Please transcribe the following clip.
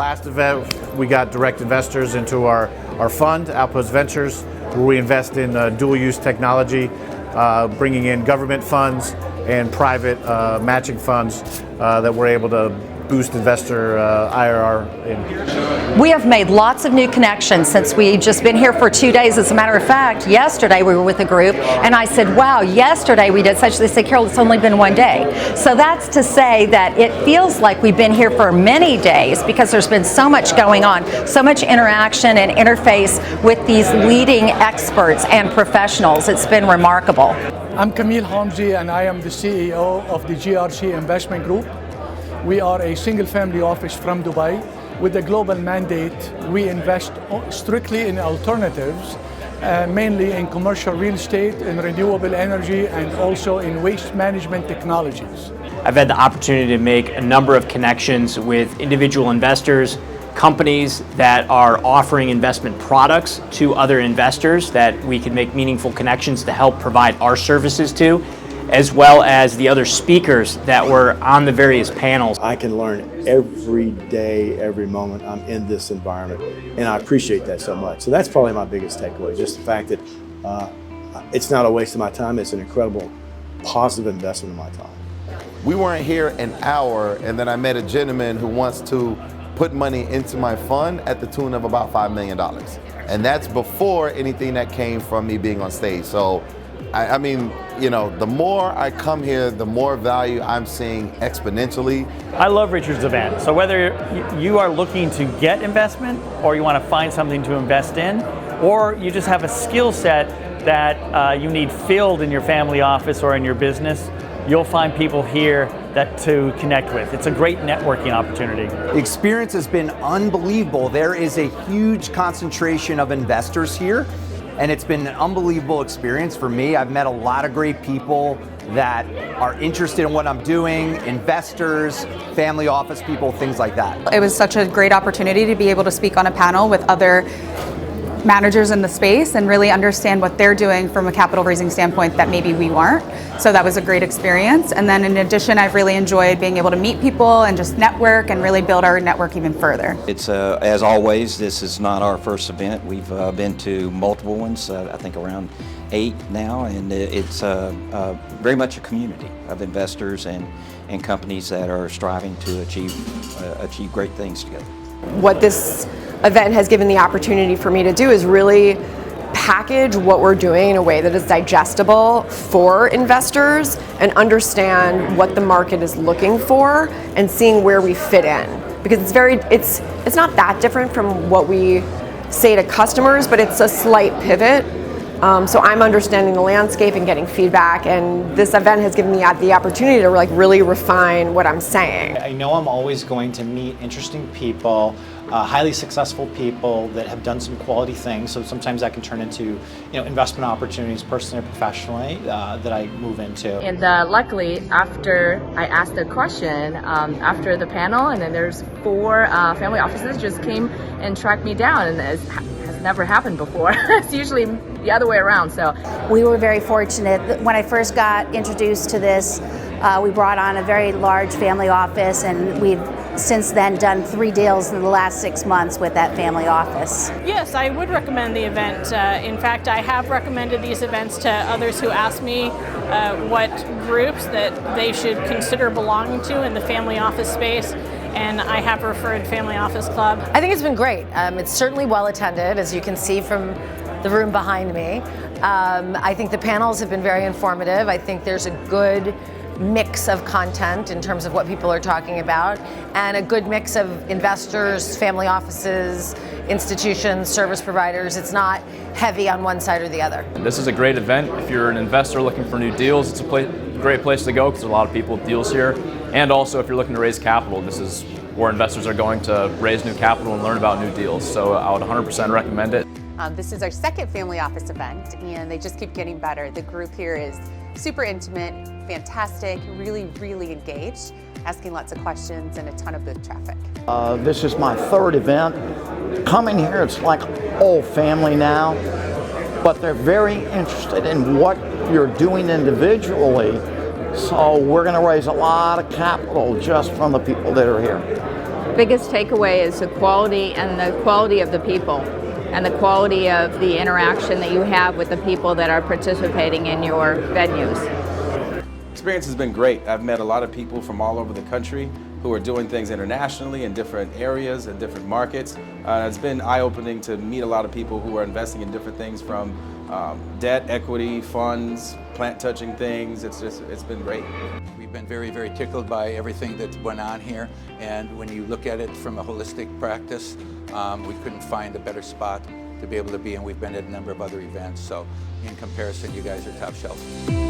last event, we got direct investors into our fund, Outpost Ventures, where we invest in dual-use technology, bringing in government funds and private matching funds that we're able to boost investor IRR in. We have made lots of new connections since we've just been here for 2 days. As a matter of fact, yesterday we were with a group and I said, wow, yesterday we did such. They said, Carol, it's only been 1 day. So that's to say that it feels like we've been here for many days because there's been so much going on, so much interaction and interface with these leading experts and professionals. It's been remarkable. I'm Camille Hamzi and I am the CEO of the GRC Investment Group. We are a single-family office from Dubai. With a global mandate, we invest strictly in alternatives, mainly in commercial real estate, in renewable energy, and also in waste management technologies. I've had the opportunity to make a number of connections with individual investors, companies that are offering investment products to other investors that we can make meaningful connections to help provide our services to, as well as the other speakers that were on the various panels. I can learn every day, every moment I'm in this environment, and I appreciate that so much. So that's probably my biggest takeaway, just the fact that it's not a waste of my time, it's an incredible positive investment of my time. We weren't here an hour, and then I met a gentleman who wants to put money into my fund at the tune of about $5 million. And that's before anything that came from me being on stage. So, I mean, you know, the more I come here, the more value I'm seeing exponentially. I love Richard's event. So whether you are looking to get investment or you want to find something to invest in, or you just have a skill set that you need filled in your family office or in your business, you'll find people here to connect with. It's a great networking opportunity. The experience has been unbelievable. There is a huge concentration of investors here, and it's been an unbelievable experience for me. I've met a lot of great people that are interested in what I'm doing, investors, family office people, things like that. It was such a great opportunity to be able to speak on a panel with other managers in the space and really understand what they're doing from a capital raising standpoint that maybe we weren't. So that was a great experience. And then in addition, I've really enjoyed being able to meet people and just network and really build our network even further. It's as always, this is not our first event. We've been to multiple ones, I think around 8 now, and it's very much a community of investors and companies that are striving to achieve great things together. What this event has given the opportunity for me to do is really package what we're doing in a way that is digestible for investors and understand what the market is looking for and seeing where we fit in. Because it's not that different from what we say to customers, but it's a slight pivot. So I'm understanding the landscape and getting feedback, and this event has given me the opportunity to really refine what I'm saying. I know I'm always going to meet interesting people, highly successful people that have done some quality things, so sometimes that can turn into investment opportunities personally or professionally that I move into. And luckily, after I asked the question, after the panel, and then there's 4 family offices just came and tracked me down, and it has never happened before. It's usually the other way around. So we were very fortunate. When I first got introduced to this, we brought on a very large family office, and we've since then done 3 deals in the last 6 months with that family office. Yes, I would recommend the event. In fact, I have recommended these events to others who ask me what groups that they should consider belonging to in the family office space. And I have referred Family Office Club. I think it's been great. It's certainly well attended, as you can see from the room behind me. I think the panels have been very informative. I think there's a good mix of content in terms of what people are talking about, and a good mix of investors, family offices, institutions, service providers. It's not heavy on one side or the other. This is a great event. If you're an investor looking for new deals, it's a great place to go because there's a lot of people with deals here. And also, if you're looking to raise capital, this is where investors are going to raise new capital and learn about new deals. So I would 100% recommend it. This is our second family office event, and they just keep getting better. The group here is super intimate, fantastic, really, really engaged, asking lots of questions and a ton of booth traffic. This is my 3rd event. Coming here, it's like old family now, but they're very interested in what you're doing individually. So we're going to raise a lot of capital just from the people that are here. biggest takeaway is the quality of the people and the quality of the interaction that you have with the people that are participating in your venues. Experience has been great. I've met a lot of people from all over the country who are doing things internationally in different areas and different markets. It's been eye-opening to meet a lot of people who are investing in different things, from debt, equity, funds, plant-touching things. It's been great. We've been very, very tickled by everything that went on here, and when you look at it from a holistic practice, we couldn't find a better spot to be able to be, and we've been at a number of other events, so in comparison, you guys are top shelf.